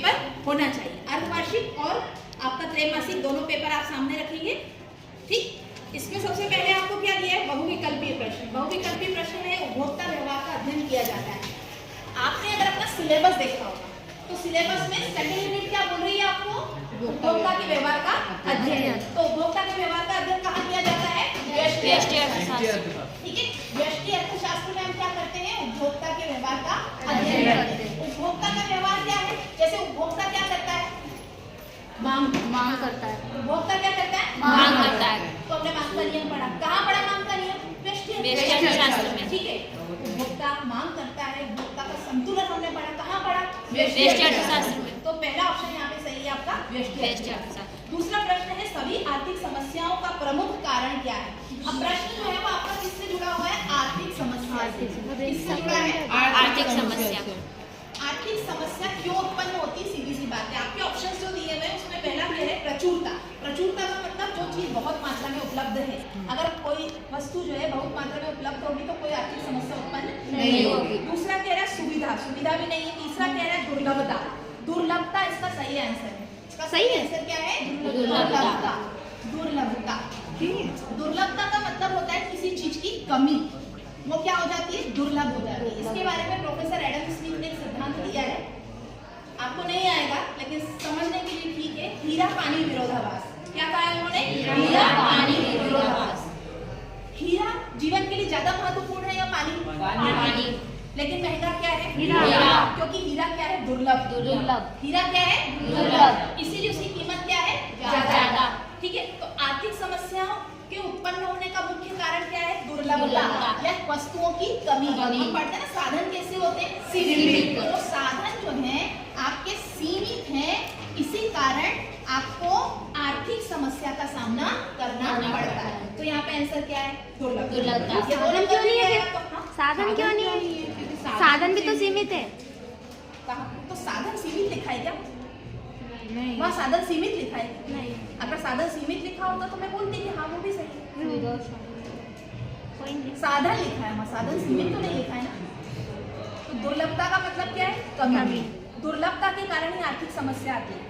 Paper होना चाहिए। अर्धवार्षिक और आपका त्रैमासिक दोनों पेपर आप सामने रखेंगे। ठीक, इसमें सबसे पहले आपको क्या दिया है, बहुविकल्पीय प्रश्न। बहुविकल्पीय प्रश्न में उपभोक्ता व्यवहार का अध्ययन किया जाता है। आपने अगर अपना सिलेबस देखा होगा तो सिलेबस में सेकंड यूनिट क्या बोल रही है आपको, उपभोक्ता के व्यवहार का अध्ययन। तो उपभोक्ता के व्यवहार का अध्ययन कहाँ किया जाता है, व्यष्टि अर्थशास्त्र। ठीक है, व्यष्टि अर्थशास्त्र में हम क्या करते हैं, उपभोक्ता के व्यवहार का अध्ययन करते हैं। उपभोक्ता का व्यवहार क्या है, जैसे उपभोक्ता क्या करता है, मांग करता है। उपभोक्ता क्या करता है, मांग करता है। तो हमने मांग का नियम पढ़ा, कहाँ पढ़ा मांग का नियम, व्यष्टि अर्थशास्त्र में। ठीक है, उपभोक्ता मांग करता है, उपभोक्ता का संतुलन हमने पढ़ा, कहाँ पढ़ा, व्यष्टि अर्थशास्त्र में। तो पहला ऑप्शन यहाँ पे सही है आपका, व्यष्टि अर्थशास्त्र। दूसरा प्रश्न है सभी आर्थिक समस्याओं का प्रमुख कारण क्या है। अब प्रश्न जो है वो आपका किससे जुड़ा हुआ है, आर्थिक समस्या से। किससे जुड़ा है, आर्थिक समस्या। आर्थिक समस्या क्यों उत्पन्न होती है, सीधी सी बात है। आपके ऑप्शंस जो दिए हुए हैं उसमें पहला क्या है, प्रचुरता। प्रचुरता का मतलब जो चीज बहुत मात्रा में उपलब्ध है। अगर कोई वस्तु जो है बहुत मात्रा में उपलब्ध होगी तो कोई आर्थिक समस्या उत्पन्न नहीं होगी। दूसरा कह रहा है सुविधा, सुविधा भी नहीं है। तीसरा कह रहा है दुर्लभता, दुर्लभता इसका सही आंसर है। इसका सही आंसर क्या है, दुर्लभता। दुर्लभता, दुर्लभता का मतलब होता है किसी चीज की कमी, वो क्या हो जाती है, दुर्लभ हो जाती है। इसके बारे में प्रोफेसर एडम स्मिथ ने एक सिद्धांत दिया है, आपको नहीं आएगा लेकिन समझने के लिए ठीक है। हीरा पानी विरोधाभास। क्या कहा है उन्होंने, हीरा पानी विरोधाभास। हीरा जीवन के लिए ज्यादा महत्वपूर्ण है या पानी, पानी। लेकिन महंगा क्या है, हीरा, क्योंकि हीरा क्या है, दुर्लभ। दुर्लभ, हीरा क्या है, दुर्लभ, इसीलिए उसकी कीमत क्या है, ज्यादा। ठीक है, तो आर्थिक समस्याओं के उत्पन्न होने का मुख्य कारण क्या है, दुर्लभता या वस्तुओं की कमी। हम पढ़ते हैं ना साधन कैसे होते हैं, सीमित। तो साधन जो है आपके सीमित हैं, इसी कारण आपको आर्थिक समस्या का सामना करना पड़ता है। तो यहाँ पे आंसर क्या है, दुर्लभता। साधन क्यों नहीं है, साधन क्यों नहीं है, साधन भी तो सीमित है। तो साधन सीमित लिखा है क्या, नहीं, वहाँ साधन सीमित लिखा है नहीं। अगर साधन सीमित लिखा होता तो मैं बोलती कि हाँ वो भी सही है। साधन लिखा है, वहाँ साधन सीमित तो नहीं लिखा है ना। तो दुर्लभता का मतलब क्या है, कमी। दुर्लभता के कारण ही आर्थिक समस्या आती है,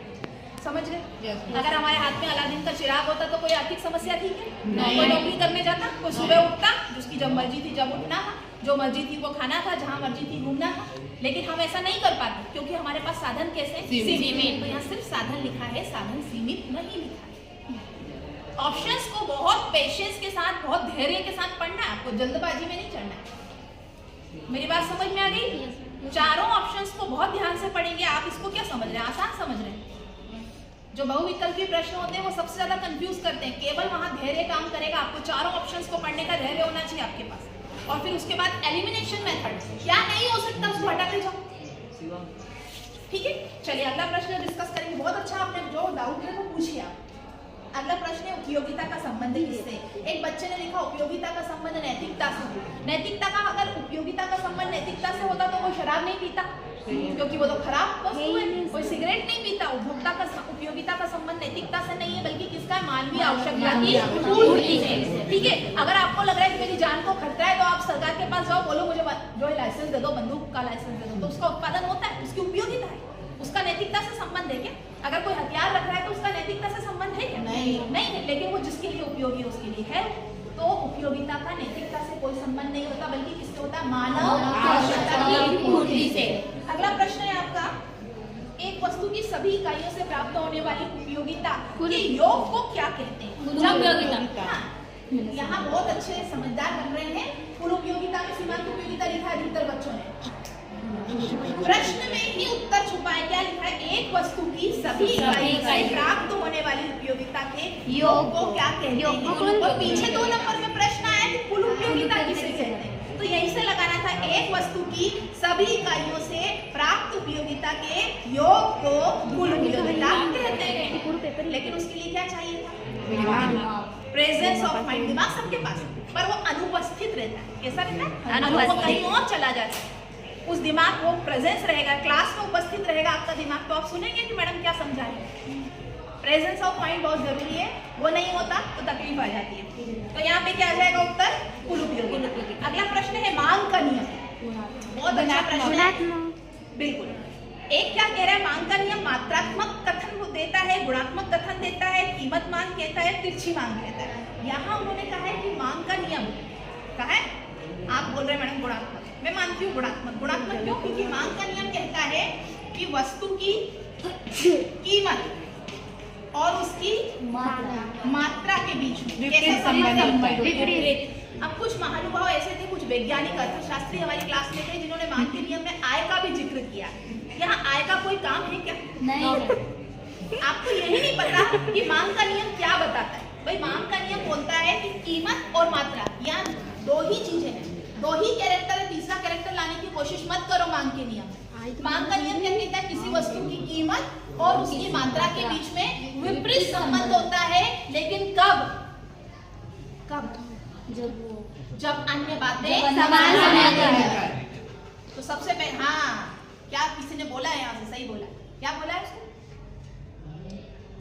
समझ गए। अगर हमारे हाथ में अलादीन का चिराग होता तो कोई आर्थिक समस्या थी क्या, कोई नौकरी करने जाता, कोई सुबह उठता, जिसकी जब मर्जी थी जब उठना था, जो मर्जी थी वो खाना था, जहाँ मर्जी थी घूमना था। लेकिन हम ऐसा नहीं कर पाते क्योंकि हमारे पास साधन कैसे, सीमित। तो यहाँ सिर्फ साधन लिखा है, साधन सीमित नहीं लिखा है। ऑप्शंस को बहुत पेशेंस के साथ, बहुत धैर्य के साथ पढ़ना है आपको, जल्दबाजी में नहीं चढ़ना है। मेरी बात समझ में आ गई, चारों ऑप्शंस को बहुत ध्यान से पढ़ेंगे। आप इसको क्या समझ रहे हैं, आसान समझ रहे हैं। जो बहुविकल्पीय प्रश्न होते हैं वो सबसे ज्यादा कंफ्यूज करते हैं, केवल वहां धैर्य काम करेगा। आपको चारों ऑप्शंस को पढ़ने का धैर्य होना चाहिए आपके पास। और फिर उसके बाद एलिमिनेशन मेथड, क्या नहीं हो सकता उसको हटा के जाओ। ठीक है, चलिए अगला प्रश्न डिस्कस करेंगे। बहुत अच्छा, आपने जो डाउट है वो पूछिए आप। अगला प्रश्न है उपयोगिता का संबंध किससे। एक बच्चे ने लिखा उपयोगिता का संबंध नैतिकता से। नैतिकता का, अगर उपयोगिता का संबंध नैतिकता से होता तो वो शराब नहीं पीता, क्योंकि वो तो खराब वस्तु है। कोई सिगरेट नहीं पीता। उपभोक्ता का उपयोगिता का संबंध नैतिकता से नहीं है, बल्कि किसका, मानवीय आवश्यकता की पूर्ति से। ठीक है, अगर आपको लग रहा है कि मेरी जान को खतरा है तो आप सरकार के पास जाओ, बोलो मुझे जो लाइसेंस दे दो, बंदूक का लाइसेंस दे दो, तो उसका उत्पादन होता है, उसकी उपयोगिता है, उसका नैतिकता से संबंध है क्या। अगर कोई हथियार रख रहा है तो उसका नैतिकता से संबंध है क्या, नहीं है। लेकिन वो जिसके लिए उपयोगी है उसके लिए है। तो उपयोगिता का नैतिकता से कोई संबंध नहीं होता, बल्कि किससे होता है, मानव आवश्यकता की पूर्ति से। अगला प्रश्न है आपका, एक वस्तु की सभी इकाइयों से प्राप्त होने वाली उपयोगिता के योग को क्या कहते हैं, उपयोगिता। यहाँ बहुत अच्छे समझदार बन रहे हैं। कुल उपयोगिता में सीमांत उपयोगिता लिखा है अधिकतर बच्चों ने। प्रश्न में ही उत्तर छुपा है, क्या लिखा है, एक वस्तु की सभी इकाइयों से प्राप्त होने वाली उपयोगिता के योग को क्या कहते हैं। और पीछे 2 नंबर में प्रश्न आया कि कुल उपयोगिता किसे कहते हैं, तो यहीं से लगाना था, एक वस्तु की सभी इकाइयों से प्राप्त उपयोगिता के योग को कुल उपयोगिता कहते हैं। लेकिन उसके लिए क्या चाहिए था, प्रेजेंस ऑफ माइंड। दिमाग सबके पास पर वो अनुपस्थित रहता है। कैसा रहता है, वो कहीं और चला जाता है। उस दिमाग वो प्रेजेंस रहेगा, क्लास में उपस्थित रहेगा आपका दिमाग, तो आप सुनेंगे कि मैडम क्या समझा रही है। प्रेजेंस ऑफ माइंड बहुत जरूरी है, वो नहीं होता तो तकलीफ आ जाती है। तो यहाँ पे क्या आ जाएगा उत्तर, कुल उपयोगिता। अगला प्रश्न है मांग का नियम। बहुत अच्छा प्रश्न है, बिल्कुल। एक क्या कह रहा है, मांग का नियम मात्रात्मक कथन देता है, गुणात्मक कथन देता है, कीमत मांग कहता है, तिरछी मांग कहता है। यहाँ उन्होंने कहा है कि मांग का नियम कहा है, आप बोल रहे हैं मैडम गुणात्मक, मैं मानती हूँ गुणात्मक। गुणात्मक क्यों? क्योंकि मांग का नियम कहता है कि वस्तु की कीमत और उसकी मात्रा के बीच में कैसे संबंध होता है। अब कुछ महानुभाव ऐसे थे, कुछ वैज्ञानिक अर्थशास्त्री हमारी क्लास में थे जिन्होंने मांग के नियम में आय का भी जिक्र किया। यहाँ आय का कोई काम है क्या? नहीं। आपको यही नहीं पता कि मांग का नियम क्या बताता है। भाई मांग का नियम बोलता है कि कीमत और मात्रा, यहाँ दो ही चीजें हैं, दो ही कैरेक्टर है, तीसरा कैरेक्टर लाने की कोशिश मत करो मांग के नियम। मांग का नियम क्या कहता है? किसी वस्तु की कीमत और उसकी मात्रा के बीच में विपरीत संबंध होता है, लेकिन कब? जब अन्य बातें समान। तो सबसे पहले हाँ, क्या किसी ने बोला है यहाँ से? सही बोला। क्या बोला है उसको?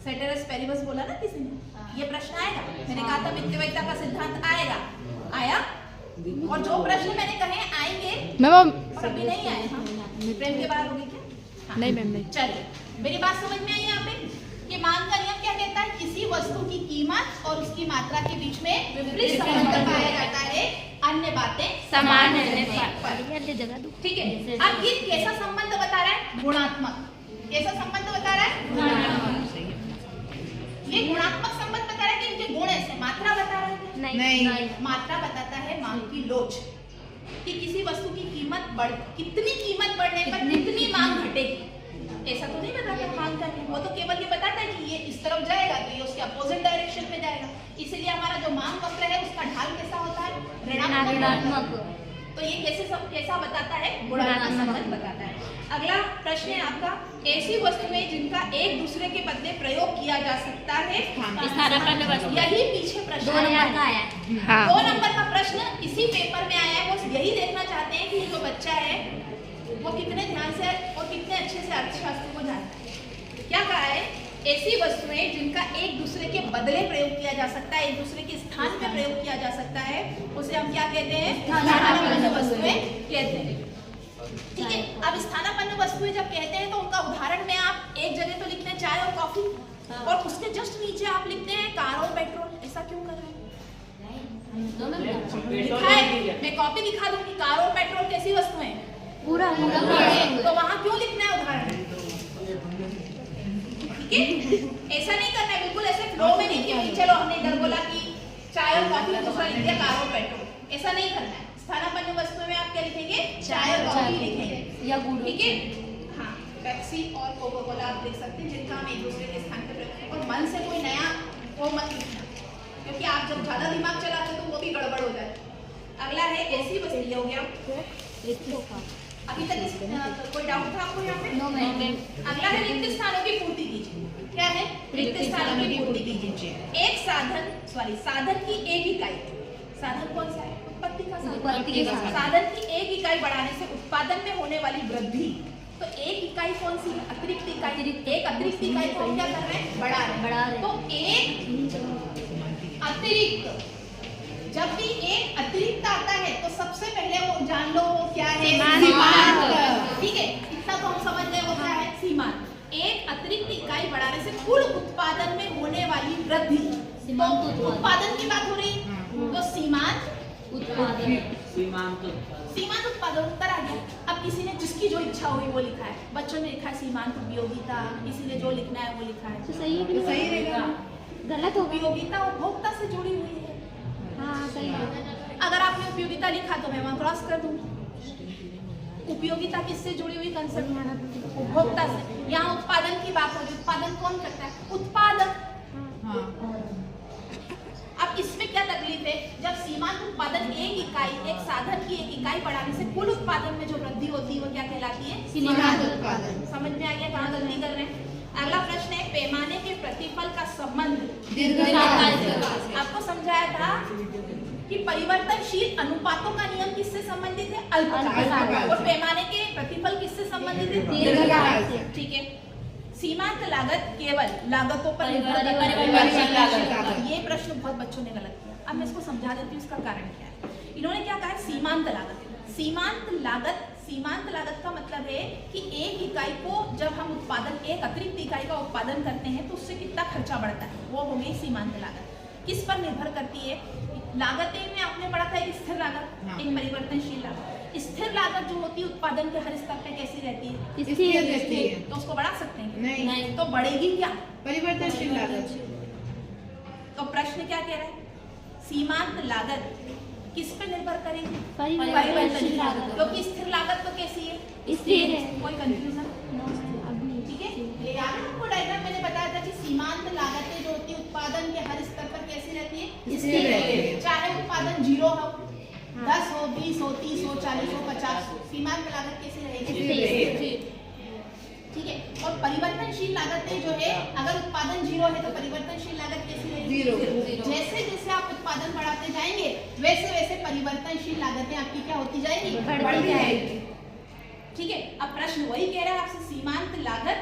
सेटेरस पेरिबस बोला ना किसी ने। ये प्रश्न आएगा, मैंने कहा था मिथ्यावैधता का सिद्धांत आएगा, आया। और जो प्रश्न मैंने कहे आएंगे मैम, अभी नहीं आए। हाँ, प्रेम के बाहर होगी क्या? हाँ। नहीं मैम, नहीं। चलिए, मेरी बात समझ में आई यहाँ पे कि मांग का नियम क्या कहता है? किसी वस्तु की कीमत और उसकी मात्रा के बीच में विपरीत संबंध पाया जाता है, अन्य बातें समान रहने है। पर। जगह दो। ठीक है। अब ये कैसा संबंध बता रहा है? गुणात्मक। कैसा संबंध बता रहा है? ये गुणात्मक संबंध बता रहा है कि इनके गुण ऐसे। मात्रा बता रहा है? नहीं। मात्रा बताता है मांग की लोच, कि किसी वस्तु की कीमत कितनी कीमत बढ़ने पर कितनी मांग घटेगी। ऐसा तो नहीं बताता मांग का नियम, वो तो केवल ये बताता है कि ये इस तरफ जाएगा तो ये उसके अपोजिट डायरेक्शन में जाएगा। इसलिए हमारा जो मांग वक्र है उसका ढाल कैसा होता है? ऋणात्मक। तो ये कैसा बताता है? गुणात्मक संबंध बताता है। अगला प्रश्न है आपका, ऐसी वस्तुएं जिनका एक दूसरे के बदले प्रयोग किया जा सकता है। यही पीछे प्रश्न 2 नंबर का आया। हाँ। 2 नंबर का प्रश्न इसी पेपर में आया है। वो यही देखना चाहते हैं कि ये जो बच्चा है वो कितने ध्यान से और कितने अच्छे से अर्थशास्त्र को जानता है। क्या कहा है? ऐसी वस्तुएं जिनका एक दूसरे के बदले प्रयोग किया जा सकता है, एक दूसरे के स्थान पे प्रयोग किया जा सकता है, उसे हम क्या कहते हैं? स्थानापन्न वस्तुएं कहते हैं। ठीक है। अब स्थानापन्न वस्तुएं जब कहते हैं तो उनका उदाहरण में आप एक जगह तो लिखते हैं चाय और कॉफी, और उसके जस्ट नीचे आप लिखते हैं कार और पेट्रोल। ऐसा क्यों कर रहे हैं? लिखा है, मैं कॉपी दिखा दूंगी, कार और पेट्रोल कैसी वस्तुएं हैं? पूरा तो वहां क्यों लिखना है उदाहरण? ठीक है, ऐसा नहीं करना है, बिल्कुल ऐसे फ्लो में नहीं कि चलो हमने इधर बोला कि चाय और कॉफी, दूसरा लिख दिया कार और पेट्रोल। ऐसा नहीं करना है। स्थानापन्न वस्तुओं में आप क्या लिखेंगे? चाय और कॉफी लिखेंगे या गुड़। ठीक है। हाँ, पेप्सी और कोका कोला आप लिख सकते हैं, जिनका हम एक दूसरे के स्थान पे प्रयोग। और मन से कोई नया वो मत लिखना, क्योंकि आप जब ज्यादा दिमाग चलाते हो तो वो भी गड़बड़ हो जाए। अगला है ऐसी वस्तु, ये हो गया। अभी तक कोई डाउट था आपको यहाँ पे? No ma'am. अगला है रिक्त स्थानों की पूर्ति कीजिए। क्या है? रिक्त स्थानों की पूर्ति कीजिए। एक साधन की एक इकाई, साधन कौन सा है? उत्पत्ति का साधन। साधन की एक इकाई बढ़ाने से उत्पादन में होने वाली वृद्धि। तो एक इकाई कौन सी? अतिरिक्त इकाई। एक अतिरिक्त इकाई को हम क्या कर रहे हैं? बढ़ा रहे हैं। तो एक अतिरिक्त, जब भी एक अतिरिक्त आता है तो सबसे पहले वो जान लो वो क्या है? सीमांत। ठीक है, इतना तो हम समझ गए वो क्या है? सीमांत। एक अतिरिक्त इकाई बढ़ाने से कुल उत्पादन में होने वाली वृद्धि। तो उत्पादन की बात हो रही है, तो सीमांत उत्पादन उत्तर आ गया। अब किसी ने जिसकी जो इच्छा हुई वो लिखा है। बच्चों ने लिखा है सीमांत उपयोगिता, किसी ने जो लिखना है वो लिखा है। तो सही है कि नहीं? सही रहेगा। गलत हो गया। उपयोगिता उपभोक्ता से जुड़ी हुई है। हाँ सही है। अगर आपने उपयोगिता लिखा तो मैं वहाँ क्रॉस कर दूंगी। उपयोगिता किससे जुड़ी हुई कंसेप्ट? उपभोक्ता से। यहाँ उत्पादन की बात हो रही है। उत्पादन कौन करता है? उत्पादक। अब इसमें क्या तकलीफ है? जब सीमांत उत्पादन एक इकाई, एक साधन की एक इकाई बढ़ाने से कुल उत्पादन में जो वृद्धि होती है वो क्या कहलाती है? सीमांत उत्पादन। समझ में आ गया कहाँ गलती कर रहे हैं? अगला प्रश्न है पैमाने के प्रतिफल का संबंध दीर्घकाल से। आपको समझाया था कि परिवर्तनशील अनुपातों का नियम किससे संबंधित है? अल्पकाल। और पैमाने के प्रतिफल किससे संबंधित है? दीर्घकाल से। ठीक है। सीमांत लागत केवल लागतों पर निर्भर करती है। ये प्रश्न बहुत बच्चों ने गलत किया। अब मैं इसको समझा देती हूँ इसका कारण क्या है। इन्होंने क्या कहा है? सीमांत लागत। सीमांत लागत सीमांत लागत का मतलब है कि एक इकाई को जब हम एक अतिरिक्त इकाई का उत्पादन करते हैं तो उससे कितना खर्चा बढ़ता है, वो हो गई सीमांत लागत। किस पर निर्भर करती है? लागतें में आपने पढ़ा था, एक स्थिर लागत, एक परिवर्तनशील लागत। स्थिर लागत जो होती है उत्पादन के हर स्तर पे कैसी रहती है? स्थिर रहती है। तो उसको बढ़ा सकते हैं? नहीं। तो बढ़ेगी क्या? परिवर्तनशील लागत। तो प्रश्न क्या कह रहा है? सीमांत लागत किस पे निर्भर करेगी? परिवर्तनशील लागत। क्योंकि स्थिर लागत तो कैसी है? स्थिर है। कोई कंफ्यूजन? ठीक है, ये याद है आपको डायग्राम मैंने बताया था कि सीमांत लागतें जो होती है उत्पादन के हर स्तर पर कैसी रहती है? स्थिर रहती है। चाहे उत्पादन 0 हो, 10 हो, 20 हो, 30 हो, 40 हो, 50 हो, सीमांत लागत कैसी रहेगी? ठीक है। और परिवर्तनशील लागतें जो है, अगर उत्पादन 0 है तो परिवर्तनशील लागत कैसी रहेगी? 0। जैसे जैसे आप उत्पादन बढ़ाते जाएंगे वैसे वैसे परिवर्तनशील लागतें आपकी क्या होती जाएगी? बढ़ती जाएगी। ठीक है। अब प्रश्न वही कह रहा है आपसे, सीमांत लागत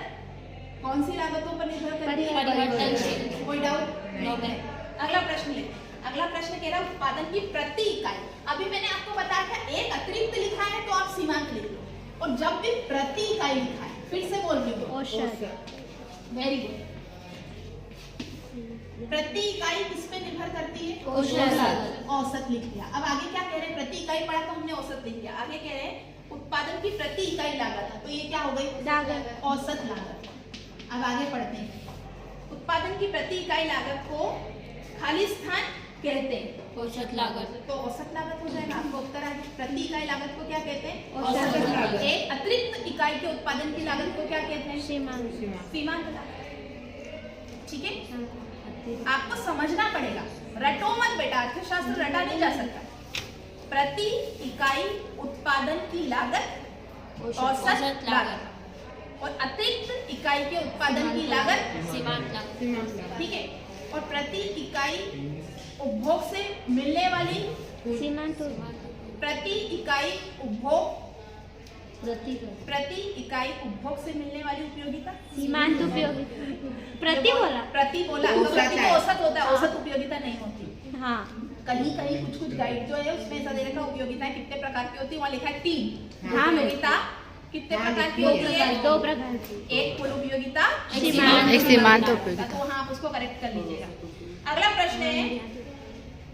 कौन सी लागतों पर निर्भर करती है? परिवर्तनशील। कोई डाउट? नहीं। अगला प्रश्न ले। अगला प्रश्न कह रहा है उत्पादन की प्रति इकाई। अभी मैंने आपको बताया था एक अतिरिक्त लिखा है तो आप सीमांत लिख लो, और जब भी प्रति इकाई लिखा है, फिर से बोल रही हूँ, औसत। Very good. प्रति इकाई किस पे निर्भर करती है? औसत। औसत लिख दिया। अब आगे क्या कह रहे हैं? प्रति इकाई पढ़ा तो हमने औसत लिख दिया। आगे कह रहे हैं उत्पादन की प्रति इकाई लागत है, तो ये क्या हो गई? लागत। औसत लागत। अब आगे पढ़ते हैं। उत्पादन की प्रति इकाई लागत को खाली स्थान कहते हैं, औसत लागत। तो औसत लागत हो जाएगा। आपको उत्तर आ गया। प्रति इकाई लागत को क्या कहते हैं? औसत लागत। एक अतिरिक्त इकाई के उत्पादन की लागत को क्या कहते हैं? सीमांत। सीमांत लागत। ठीक है, आपको समझना पड़ेगा, रटो मत बेटा, अर्थशास्त्र रटा नहीं जा सकता। प्रति इकाई उत्पादन की लागत औसत लागत, और अतिरिक्त इकाई के उत्पादन की लागत सीमांत लागत। ठीक है, और प्रति इकाई उपभोग से मिलने वाली सीमांत। प्रति इकाई उपभोग प्रति इकाई उपभोग से मिलने वाली उपयोगिता सीमांत उपयोगी। प्रति बोला। प्रति बोला तो प्रति तो औसत होता है, औसत उपयोगिता नहीं होती। हाँ। कहीं कहीं कुछ गाइड जो है उसमें ऐसा दे रखा उपयोगिताएं कितने प्रकार की होती है, वहाँ लिखा है 3। हाँ, उपयोगिता कितने प्रकार की होती है? 2 प्रकार की। एक कुल उपयोगिता, एक सीमांत उपयोगिता। तो वहाँ आप उसको करेक्ट कर लीजिएगा। अगला प्रश्न है,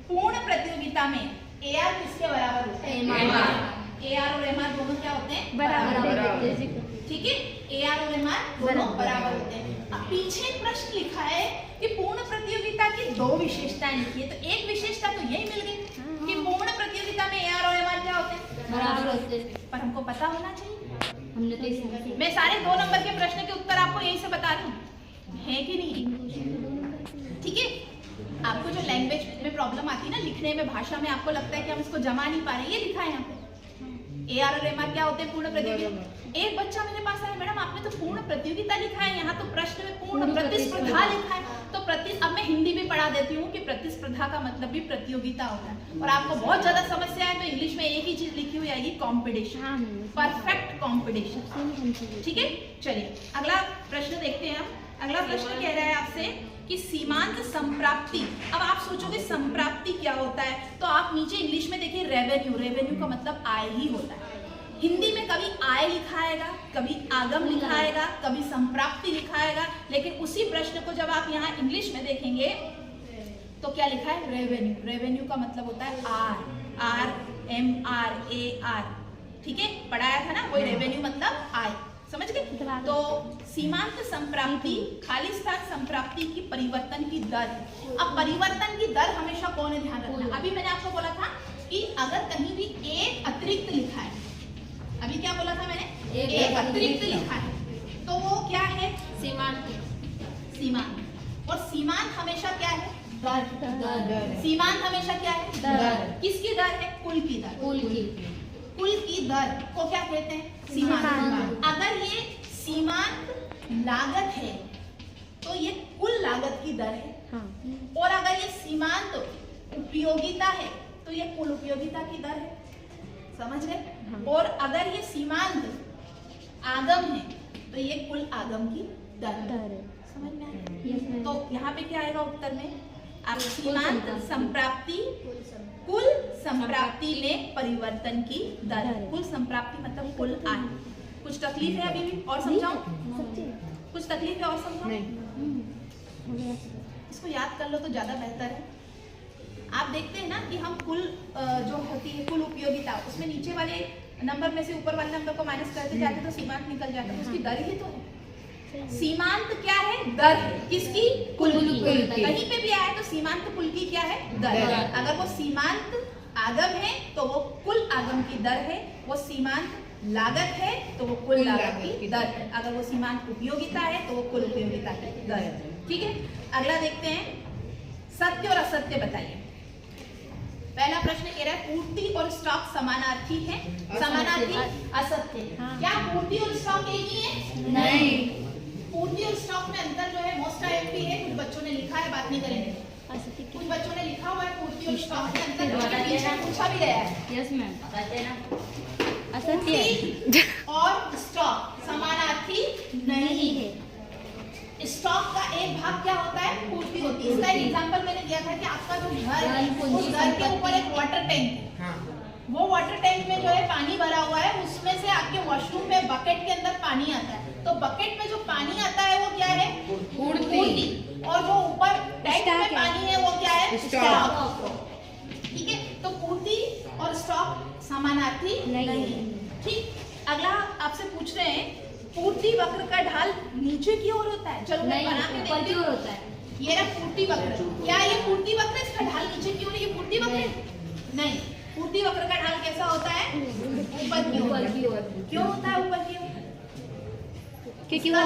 पूर्ण प्रतियोगिता में AR किसके बराबर होता है? MR। AR और MR दोनों क्या होते हैं? बराबर। ठीक है, AR और MR दोनों बराबर होते हैं। अब पीछे एक प्रश्न लिखा है कि पूर्ण प्रतियोगिता की 2 विशेषताएं लिखी है, तो एक विशेषता तो यही मिल गई कि पूर्ण प्रतियोगिता में AR और MR क्या होते हैं? बराबर होते हैं। पर हमको पता होना चाहिए। हमने तो इसे मैं सारे 2 नंबर के प्रश्न के उत्तर आपको यहीं से बता रही हूँ, है कि नहीं? ठीक है, आपको जो लैंग्वेज में प्रॉब्लम आती है ना, लिखने में, भाषा में, आपको लगता है कि हम इसको जमा नहीं पा रहे, ये लिखा है यहाँ पे। AR और MR क्या होते हैं? पूर्ण प्रतियोगिता। एक बच्चा मेरे पास आया, मैडम आपने तो पूर्ण प्रतियोगिता लिखा है, यहाँ तो प्रश्न में पूर्ण प्रतिस्पर्धा लिखा है। तो अब मैं हिंदी भी पढ़ा देती हूँ कि प्रतिस्पर्धा का मतलब भी प्रतियोगिता होता है। और आपको बहुत ज्यादा समस्या है तो इंग्लिश में एक ही चीज लिखी हुई आएगी, कॉम्पिटिशन, परफेक्ट कॉम्पिटिशन। ठीक है, चलिए अगला प्रश्न देखते हैं हम। अगला प्रश्न कह रहा है आपसे कि सीमांत संप्राप्ति। अब आप सोचोगे संप्राप्ति क्या होता है, तो आप नीचे इंग्लिश में देखिए रेवेन्यू का मतलब आय ही होता है। हिंदी में कभी आय लिखा आएगा, कभी आगम लिखा आएगा, कभी संप्राप्ति लिखा आएगा, लेकिन उसी प्रश्न को जब आप यहाँ इंग्लिश में देखेंगे तो क्या लिखा है? रेवेन्यू का मतलब होता है RMRAR। ठीक है, पढ़ाया था ना, वही रेवेन्यू मतलब आय, समझ गए? तो सीमांत संप्राप्ति खाली स्थान संप्राप्ति की परिवर्तन की दर। अब परिवर्तन की दर हमेशा कौन है ध्यान रखना। अभी मैंने आपको बोला था कि अगर कहीं भी एक अतिरिक्त लिखा है, अभी क्या बोला था मैंने? एक अतिरिक्त लिखा है, तो वो क्या है? सीमांत। और सीमांत हमेशा क्या है? दर। सीमांत हमेशा क्या है? दर। किसकी दर है? कुल की दर। कुल की दर को क्या कहते हैं? सीमांत। अगर ये सीमांत लागत है तो ये कुल लागत की दर है। हाँ। और अगर ये सीमांत उपयोगिता है तो ये कुल उपयोगिता की दर है, समझ गए? हाँ। और अगर ये सीमांत आगम है तो ये कुल आगम की दर है। समझ में आया? तो यहाँ पे क्या आएगा उत्तर में? आप सीमांत संप्राप्ति, कुल संप्राप्ति में परिवर्तन की दर। कुल संप्राप्ति मतलब कुल आय। कुछ तकलीफ है अभी भी और समझाऊं? कुछ तकलीफ है और समझाऊं? इसको याद कर लो तो ज्यादा बेहतर है। आप देखते हैं ना कि हम कुल जो होती है कुल उपयोगिता, उसमें नीचे वाले नंबर में से ऊपर वाले नंबर को माइनस करते जाते तो सीमांत निकल जाता है। उसकी दर ही तो है। सीमांत क्या है? दर है। किसकी? कुल की। कहीं पे भी आए तो सीमांत कुल की क्या है? दर। अगर वो सीमांत आगम है तो वो कुल आगम की दर है। वो सीमांत लागत है तो वो कुल लागत की दर है। अगर वो सीमांत उपयोगिता है तो वो कुल उपयोगिता की दर है। ठीक है, अगला देखते हैं। सत्य और असत्य बताइए। पहला प्रश्न कह रहा है पूर्ति और स्टॉक समानार्थी है। समानार्थी असत्य। क्या पूर्ति और स्टॉक एक ही है? नहीं। पूर्ति और स्टॉक में अंतर जो है मोस्ट आईएमपी है। कुछ बच्चों ने लिखा है, बात नहीं करेंगे। कुछ बच्चों ने लिखा हुआ है पूर्ति और स्टॉक में अंतर पूछा भी गया है। Yes ma'am. पूर्ति और स्टॉक समानार्थी नहीं है। स्टॉक का एक भाग क्या होता है? पूर्ति होती है। इसका एक एग्जांपल मैंने दिया था कि आपका जो घर है उस घर के ऊपर एक वाटर टैंक है। वो वाटर टैंक में जो है पानी भरा हुआ है, उसमें से आपके वॉशरूम में बकेट के अंदर पानी आता है। तो बकेट में जो पानी आता है वो क्या है? पूर्ति। और जो ऊपर टैंक में पानी है वो क्या है? स्टॉक। ठीक है, तो पूर्ति और स्टॉक समानार्थी नहीं। ठीक, अगला आपसे पूछ रहे हैं पूर्ति वक्र का ढाल नीचे की ओर होता है। चलो मैं बना के देखती हूँ। होता है ये रहा पूर्ति वक्र। क्या ये पूर्ति वक्र है? इसका ढाल नीचे की ओर है, ये पूर्ति वक्र है? नहीं। पूर्ति वक्र का ढाल कैसा होता है? ऊपर की ओर। क्यों होता है ऊपर की ओर? क्योंकि वो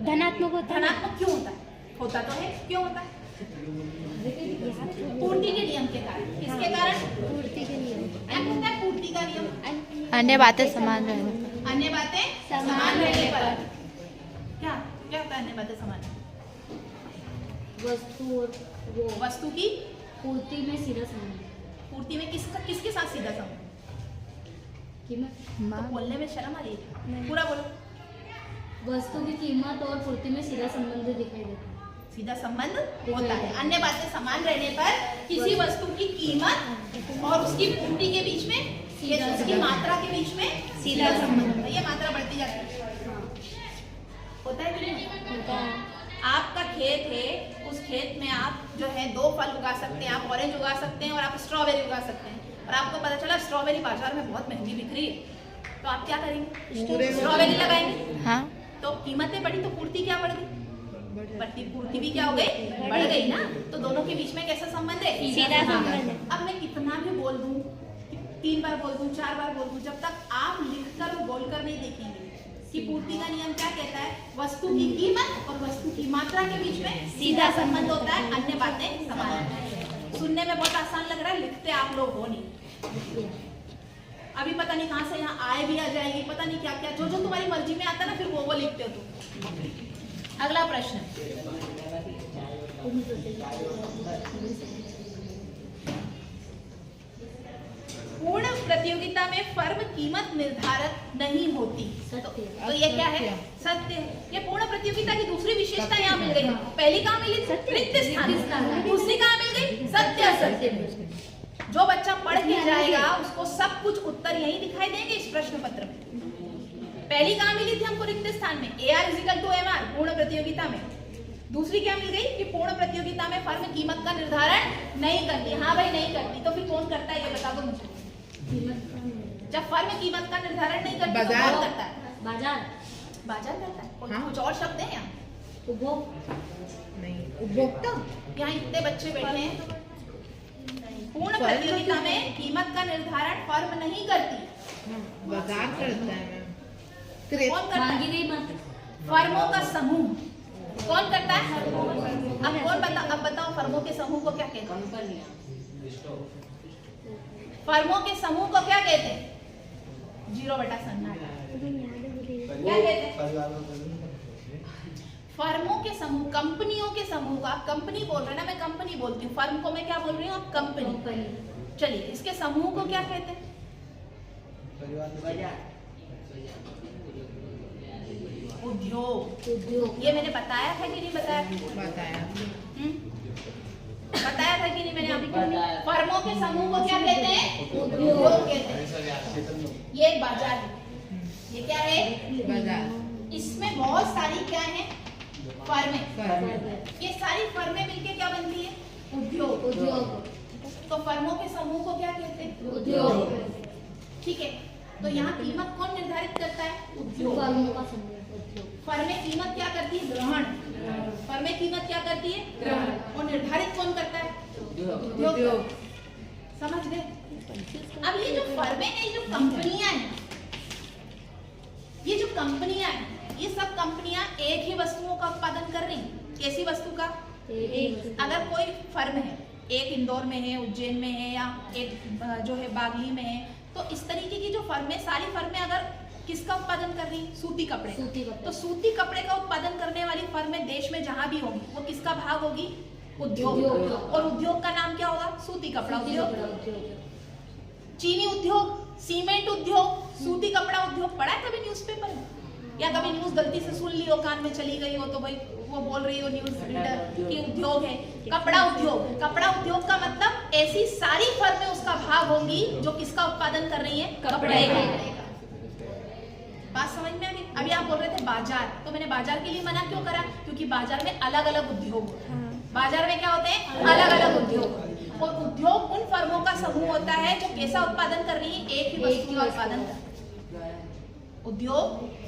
धनात्मक होता है। धनात्मक क्यों होता है? होता तो है, क्यों होता है? पूर्ति के नियम के कारण। किसके कारण? पूर्ति के नियम। क्या होता है पूर्ति का नियम? अन्य बातें समान रहने। अन्य बातें समान रहने पर। क्या क्या होता है अन्य बातें समान? वस्तु और वो वस्तु की पूर्ति में सीधा संबंध। पूर्ति में किसके साथ सीधा संबंध? कीमत। तो बोलने में शर्म आ रही है। पूरा बोलो। वस्तु की कीमत और पूर्ति में सीधा संबंध दिखाई देता है। सीधा संबंध होता है। अन्य बातें समान रहने पर किसी वस्तु की कीमत और उसकी पूर्ति के बीच में, उसकी मात्रा के बीच में सीधा संबंध होता है। ये मात्रा बढ़ती जाती है। होता है कि नहीं? आपका खेत है, उस खेत में आप जो है 2 फल उगा सकते हैं। आप ऑरेंज उगा सकते हैं और आप स्ट्रॉबेरी उगा सकते हैं। और आपको पता चला स्ट्रॉबेरी बाजार में बहुत महंगी बिक रही है, तो आप क्या करेंगे? स्ट्रॉबेरी लगाएंगे। हाँ, तो कीमतें बढ़ी तो पूर्ति क्या बढ़ गई? पूर्ति भी क्या हो गई? बढ़ गई ना। तो दोनों के बीच में कैसा संबंध है? सीधा संबंध है। अब मैं कितना भी बोल दूं, 3 बार बोल दूं, 4 बार बोल दूं, जब तक आप लिखकर और बोलकर नहीं देखेंगे कि पूर्ति का नियम क्या कहता है? वस्तु की कीमत और वस्तु की मात्रा के बीच में सीधा संबंध होता है। अन्य बातें समान है। सुनने में बहुत आसान लग रहा है, लिखते आप लोग हो नहीं। अभी पता नहीं कहां से यहाँ आए भी आ जाएगी, पता नहीं क्या क्या, जो तुम्हारी मर्जी में आता है ना, फिर वो लिखते हो तुम। अगला प्रश्न, पूर्ण प्रतियोगिता में फर्म कीमत निर्धारक नहीं होती। तो ये क्या है? सत्य है। ये पूर्ण प्रतियोगिता की दूसरी विशेषता यहाँ मिल गई। पहली कहाँ मिली? रिक्त स्थान। दूसरी कहाँ मिल गई? सत्य असत्य। जो बच्चा पढ़ के जाएगा उसको सब कुछ उत्तर यही दिखाई देंगे इस प्रश्न पत्र में। पहली कहाँ मिली थी हमको? रिक्त स्थान में। AR = MR पूर्ण प्रतियोगिता में। दूसरी क्या मिल गई कि पूर्ण प्रतियोगिता में फर्म कीमत का निर्धारण नहीं करती। हाँ भाई नहीं करती, तो फिर कौन करता है ये बता दो मुझे। जब फर्म कीमत का निर्धारण नहीं करती तो कौन करता है? बाजार करता है। कुछ और शब्द है यहाँ? उपभोक्ता। यहाँ इतने बच्चे बैठे हैं। पूर्ण प्रतियोगिता में कीमत का निर्धारण फर्म नहीं करती, बाजार करता है। कौन करता है? फर्मों का समूह। कौन करता है? अब बताओ फर्मों के समूह को क्या कहते हैं? फर्मों के समूह को क्या कहते हैं? 0/सन्नाटा। क्या कहते हैं? फर्मों के समूह, कंपनियों के समूह का। कंपनी बोल रहे ना, मैं कंपनी बोलती हूँ। फर्म को मैं क्या बोल रही हूँ? आप कंपनी। चलिए, इसके समूह को क्या कहते हैं? उद्योग। ये मैंने बताया था कि नहीं बताया? है कि नहीं मैंने आपको? फर्मों के समूह को क्या कहते हैं? उद्योग कहते हैं। ये एक बाजार है, ये क्या है? बाजार। इसमें बहुत सारी क्या है? फर्में। ये सारी फर्में मिलके क्या बनती है? उद्योग। उद्योग। तो फर्मों के समूह को क्या कहते हैं? उद्योग। ठीक है, तो यहाँ कीमत कौन निर्धारित करता है? उद्योग। फर्मों का समूह उद्योग। फर्में कीमत क्या करती है? ग्रहण। फर्में कीमत क्या करती है? ग्रहण। और निर्धारित कौन करता है? उद्योग। समझ गए? अब ये जो फर्में हैं, ये जो कंपनियां हैं, ये जो कंपनियां हैं, ये सब कंपनियां एक ही वस्तुओं का उत्पादन कर रही हैं। कैसी वस्तु का? अगर कोई फर्म है, एक इंदौर में है, उज्जैन में है, या एक जो है बागली में है, तो इस तरीके की जो फर्में, सारी फर्में अगर किसका उत्पादन कर रही? सूती कपड़े। सूती कपड़े। तो सूती कपड़े का उत्पादन करने वाली फर्में देश में जहां भी होगी, वो किसका भाग होगी? उद्योग। और उद्योग का नाम क्या होगा? सूती कपड़ा उद्योग। चीनी उद्योग, सीमेंट उद्योग, सूती कपड़ा उद्योग। पढ़ा है कभी न्यूज़पेपर में? या कभी न्यूज़ गलती से सुन ली हो, कान में चली गई हो, तो भाई वो बोल रही हो न्यूज़ रीडर कि उद्योग है कपड़ा उद्योग। कपड़ा उद्योग का मतलब ऐसी सारी फर्में उसका भाग होंगी जो किसका उत्पादन कर रही है? कपड़े का। बात समझ में आ गई? अभी आप बोल रहे थे बाजार, तो मैंने बाजार के लिए मना क्यों करा? क्योंकि बाजार में अलग अलग उद्योग होते हैं। बाजार में क्या होते हैं? अलग अलग उद्योग। और उद्योग उन फर्मों का समूह होता है जो कैसा उत्पादन कर रही है? एक ही वस्तु का उत्पादन कर रही है। उद्योग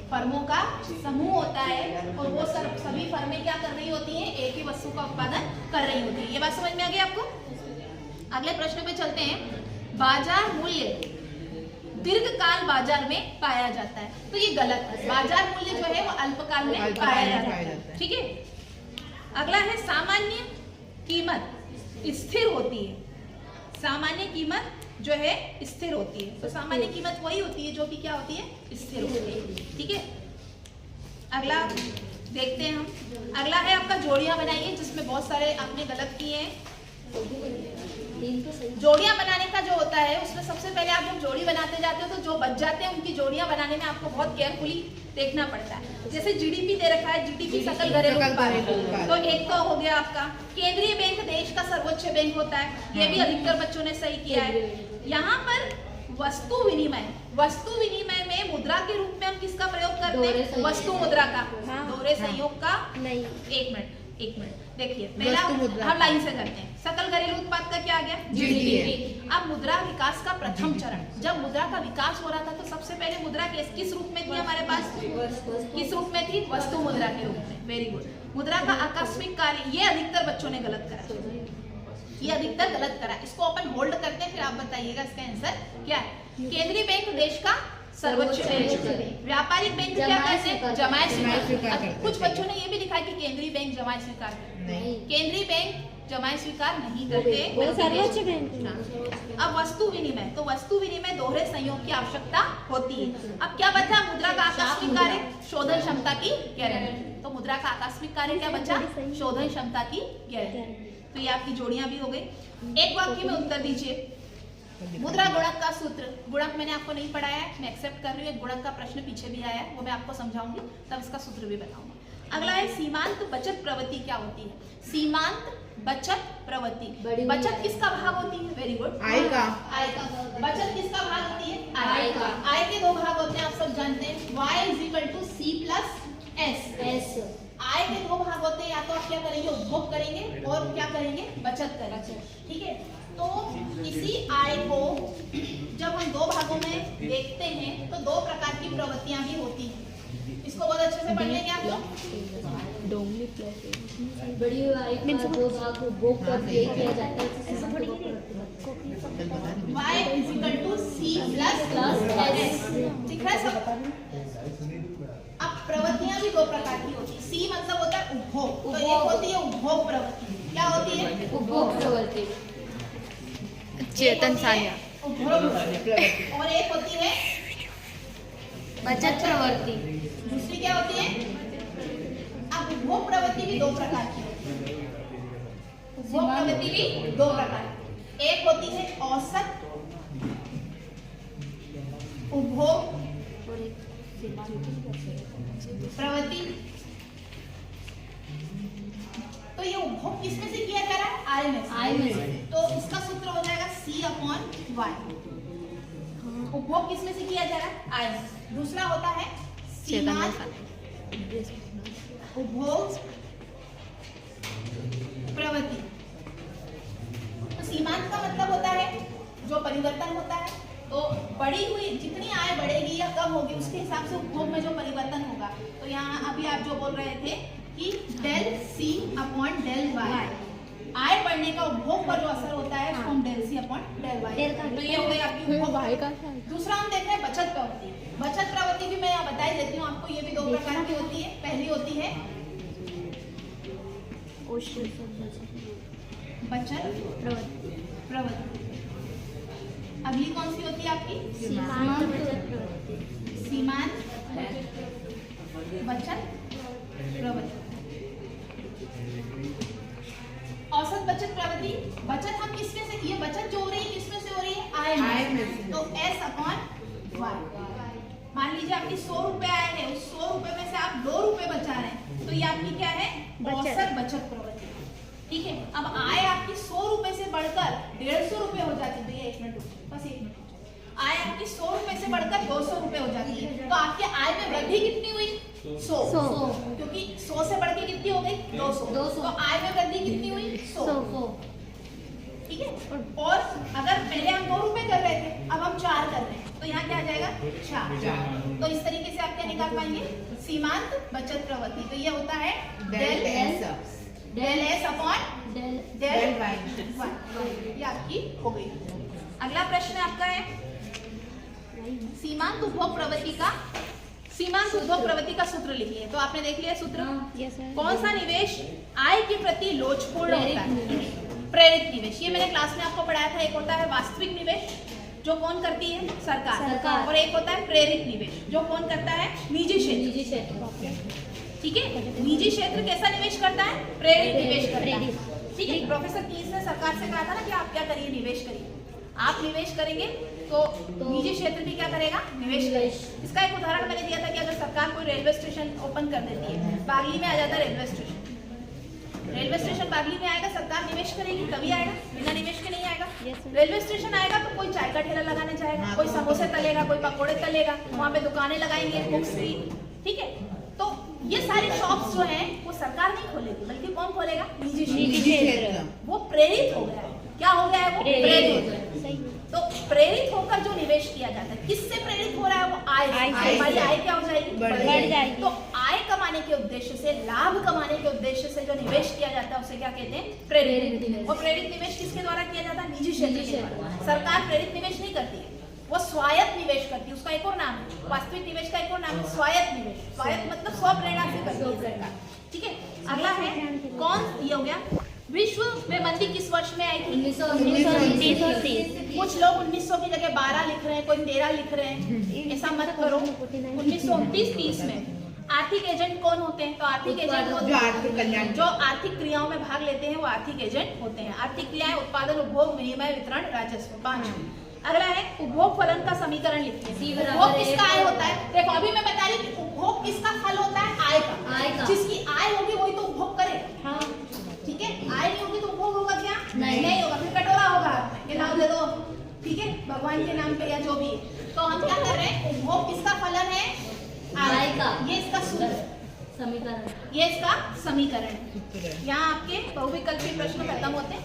फर्मों का समूह होता है और वो सभी फर्में क्या कर रही होती हैं? एक ही वस्तु का उत्पादन कर रही होती है। ये बात समझ में आ गई आपको? अगले प्रश्न पे चलते हैं। बाजार मूल्य दीर्घकाल बाजार में पाया जाता है, तो ये गलत है। बाजार मूल्य जो है वो अल्पकाल में पाया जाता है। ठीक है, अगला है सामान्य कीमत स्थिर होती है। सामान्य कीमत जो है स्थिर होती है। तो सामान्य कीमत वही होती है जो कि क्या होती है? स्थिर होती है। ठीक है, अगला देखते हैं हम। अगला है आपका जोड़ियां बनाइए, जिसमें बहुत सारे आपने गलत किए हैं। जोड़ियां बनाने का जो होता है, उसमें सबसे पहले आप जब जोड़ी बनाते जाते हो तो जो बच जाते हैं उनकी जोड़ियां बनाने में आपको बहुत केयरफुली देखना पड़ता है। जैसे जीडीपी दे रखा है, जीडीपी सकल घरेलू उत्पाद, तो एक तो हो गया आपका। केंद्रीय बैंक देश का सर्वोच्च बैंक होता है, ये भी अधिकतर बच्चों ने सही किया है। यहाँ पर वस्तु विनिमय, वस्तु विनिमय में मुद्रा के रूप में हम किसका प्रयोग करते हैं? वस्तु मुद्रा का। दोहरे संयोग का नहीं। एक मिनट देखिए, पहला हम लाइन से करते हैं। सकल घरेलू उत्पाद का क्या आ गया? जीडीपी। अब मुद्रा विकास का प्रथम चरण, जब मुद्रा का विकास हो रहा था तो सबसे पहले मुद्रा किस रूप में थी हमारे पास? किस रूप में थी? वस्तु मुद्रा के रूप में। Very good. मुद्रा का आकस्मिक कार्य, ये अधिकतर बच्चों ने गलत करा, ये अधिकतर गलत करा। इसको अपन होल्ड करते हैं, फिर आप बताइएगा इसका आंसर क्या है। केंद्रीय बैंक देश का सर्वोच्च बैंक। व्यापारिक बैंक क्या कहते हैं? जमायत स्वीकार। कुछ बच्चों ने ये भी लिखा है कि केंद्रीय बैंक जमायत स्वीकार करते हैं। केंद्रीय बैंक जमायत स्वीकार नहीं करते, वो सर्वोच्च बैंक। अब वस्तु विनिमय, तो वस्तु विनिमय दोहरे संयोग की आवश्यकता होती है। अब क्या बचा? मुद्रा का आकस्मिक कार्य, शोधन क्षमता की गारंटी। तो मुद्रा का आकस्मिक कार्य क्या बचा? शोधन क्षमता की गारंटी। तो ये आपकी जोड़ियां भी हो गई। एक वाक्य में उत्तर दीजिए। मुद्रा गुणक का सूत्र, गुणक मैंने आपको नहीं पढ़ाया है, मैं एक्सेप्ट कर रही हूँ। एक गुणक का प्रश्न पीछे भी आया है, वो मैं आपको समझाऊंगी, तब इसका सूत्र भी बताऊंगी। अगला है सीमांत बचत प्रवृत्ति क्या होती है? सीमांत बचत प्रवृत्ति, बचत किसका भाग होती है? वेरी गुड, आय का। आय का। बचत किसका भाग होती है? आय का। आय के दो भाग होते हैं, आप सब जानते हैं। y = c + s। आय के दो भाग होते हैं, या तो आप क्या करेंगे? उपभोग करेंगे, और क्या करेंगे? बचत करेंगे। ठीक है, तो इसी आय को जब हम दो भागों में देखते हैं तो दो प्रकार की प्रवृत्तियां भी होती हैं। इसको बहुत अच्छे से पढ़ लेंगे आप लोग। बड़ी आय का दो भाग उपभोग कर किया जाता है। y = c + s। ठीक है सब? अब प्रवृत्तियां भी दो प्रकार की होती है। सी मतलब होता है उपभोग, तो एक होती है उपभोग प्रवृत्ति। क्या होती है? उपभोग प्रवृत्ति। चेतन सानिया। और एक होती है बचत प्रवृत्ति। दूसरी क्या होती है? अब उपभोग प्रवृत्ति भी दो प्रकार की होती है। उपभोग प्रवृत्ति भी दो प्रकार की। एक होती है औसत उपभोग प्रवृत्ति। तो ये उपभोग किस में से किया जा रहा है? आय में से। आय में से। तो इसका सूत्र हो जाएगा C/Y। उपभोग किस में से किया जा रहा है? आय में से। दूसरा होता है सीमांत उपभोग प्रवृत्ति। तो सीमांत का मतलब होता है जो परिवर्तन होता है, तो बढ़ी हुई जितनी आय बढ़ेगी या कम होगी उसके हिसाब से उपभोग में जो परिवर्तन होगा। तो यहाँ अभी आप जो बोल रहे थे कि del C/del Y, आय बढ़ने का उपभोग पर जो असर होता है उसको हम del C/del Y। तो ये हो गई आपकी उपभोग। दूसरा हम देख रहे हैं बचत प्रवृत्ति। बचत प्रवृत्ति भी मैं यहाँ बता ही देती हूँ आपको, ये भी दो प्रकार की होती है। पहली होती है बचत प्रवृत्ति। अगली कौन सी होती है आपकी? सीमांत बचत प्रवृत्ति। औसत बचत प्रवृत्ति। बचत हम किसमें से, ये बचत जो हो रही है किसमें से हो रही है? आय में से। तो S/Y। मान लीजिए आपकी 100 रुपए आए हैं, उस 100 रुपए में से आप 2 रुपए बचा रहे हैं, तो ये आपकी क्या है? औसत बचत प्रवृत्ति। ठीक है। अब आय आपकी 100 रुपए से बढ़कर 150 रुपए हो जाती है। तो ये 1 मिनट बस 1 मिनट। आय आपकी 100 रुपए से बढ़कर 200 रुपए हो जाती है, तो आपके आय में वृद्धि कितनी हुई? 100। क्योंकि 100 से बढ़ के कितनी हो गई? 200। तो आय में वृद्धि कितनी हुई? 100। ठीक है। और अगर पहले हम 2 रुपए कर रहे थे, अब हम 4 कर रहे हैं, तो यहाँ क्या आ जाएगा? 4। तो इस तरीके से आप क्या निकाल पाएंगे? सीमांत बचत प्रवृत्ति। तो ये होता है del S/del Y। ये आपकी हो गई। अगला प्रश्न आपका है सीमांत उपभोग प्रवृत्ति का। सीमांत उपभोग प्रवृत्ति का सूत्र लिखिए। तो आपने देख लिया सूत्र। कौन सा निवेश आय के प्रति लोचपूर्ण होता है? प्रेरित निवेश। ये मैंने क्लास में आपको पढ़ाया था। एक होता है वास्तविक निवेश जो कौन करती है? सरकार। और एक होता है प्रेरित निवेश जो कौन करता है? निजी क्षेत्र। ठीक है। निजी क्षेत्र कैसा निवेश करता है? प्रेरित निवेश करता है। ठीक है। प्रोफेसर कीस ने सरकार से कहा था ना कि आप क्या करिए? निवेश करिए। आप निवेश करेंगे तो निजी क्षेत्र भी क्या करेगा? निवेश करेगा। इसका एक उदाहरण मैंने दिया था कि अगर सरकार कोई रेलवे स्टेशन ओपन कर देती है, बागली में आ जाता है railway station, railway station Bagli में आएगा, सरकार निवेश करेगी तभी आएगा, बिना निवेश के नहीं आएगा। रेलवे स्टेशन आएगा तो कोई चाय का ठेला लगाने जाएगा, कोई समोसे तलेगा, कोई पकौड़े तलेगा, वहाँ पे दुकानें लगाएंगे, बुक्स की। ठीक है। तो ये सारी शॉप्स जो हैं वो सरकार नहीं खोलेगी, बल्कि कौन खोलेगा? निजी क्षेत्र। वो प्रेरित हो गया है। क्या हो गया है? वो प्रेरित हो गया है। तो प्रेरित होकर जो निवेश किया जाता है, किससे प्रेरित हो रहा है? वो आय। हमारी आय क्या हो जाएगी? बढ़ जाएगी। तो आय कमाने के उद्देश्य से, लाभ कमाने के उद्देश्य से जो निवेश किया जाता है उसे क्या कहते हैं? प्रेरित निवेश। और प्रेरित निवेश किसके द्वारा किया जाता है? निजी क्षेत्र के द्वारा। सरकार प्रेरित निवेश नहीं करती है, वो स्वायत्त निवेश करती है। उसका एक और नाम है, वास्तविक निवेश का एक और नाम है स्वायत्त निवेश। स्वायत्त मतलब स्वप्रेरणा से करती है सरकार। ठीक है। अगला है कौन? ये हो गया विश्व में मंदी किस वर्ष में आई थी? 1929। कुछ लोग 1900 की जगह 12 लिख रहे हैं, कोई 13 लिख रहे हैं, ऐसा मत करो। 1929-30 में आर्थिक एजेंट कौन होते हैं? तो आर्थिक एजेंट होते हैं जो आर्थिक क्रियाओं में भाग लेते हैं, वो आर्थिक एजेंट होते हैं। आर्थिक क्रियाएं उत्पादन, उपभोग, विनिमय, वितरण, राजस्व। 5। अगला है उपभोग फलन का समीकरण लिखिए। उपभोग किसका आय होता है? देखो अभी मैं बता रही हूँ उपभोग किसका फल होता है? आय का। जिसकी आय होगी वही तो उपभोग करेगा। ठीक है। आय नहीं होगी तो उपभोग होगा क्या? नहीं होगा। फिर कटोरा होगा ये लाओ दे दो। ठीक है। भगवान के नाम पे या जो भी। तो हम क्या कर रहे हैं? उपभोग किसका फलन है? आय का। ये इसका सूत्र समीकरण, ये इसका समीकरण। यहाँ आपके बहुविकल्पी प्रश्न खत्म होते हैं।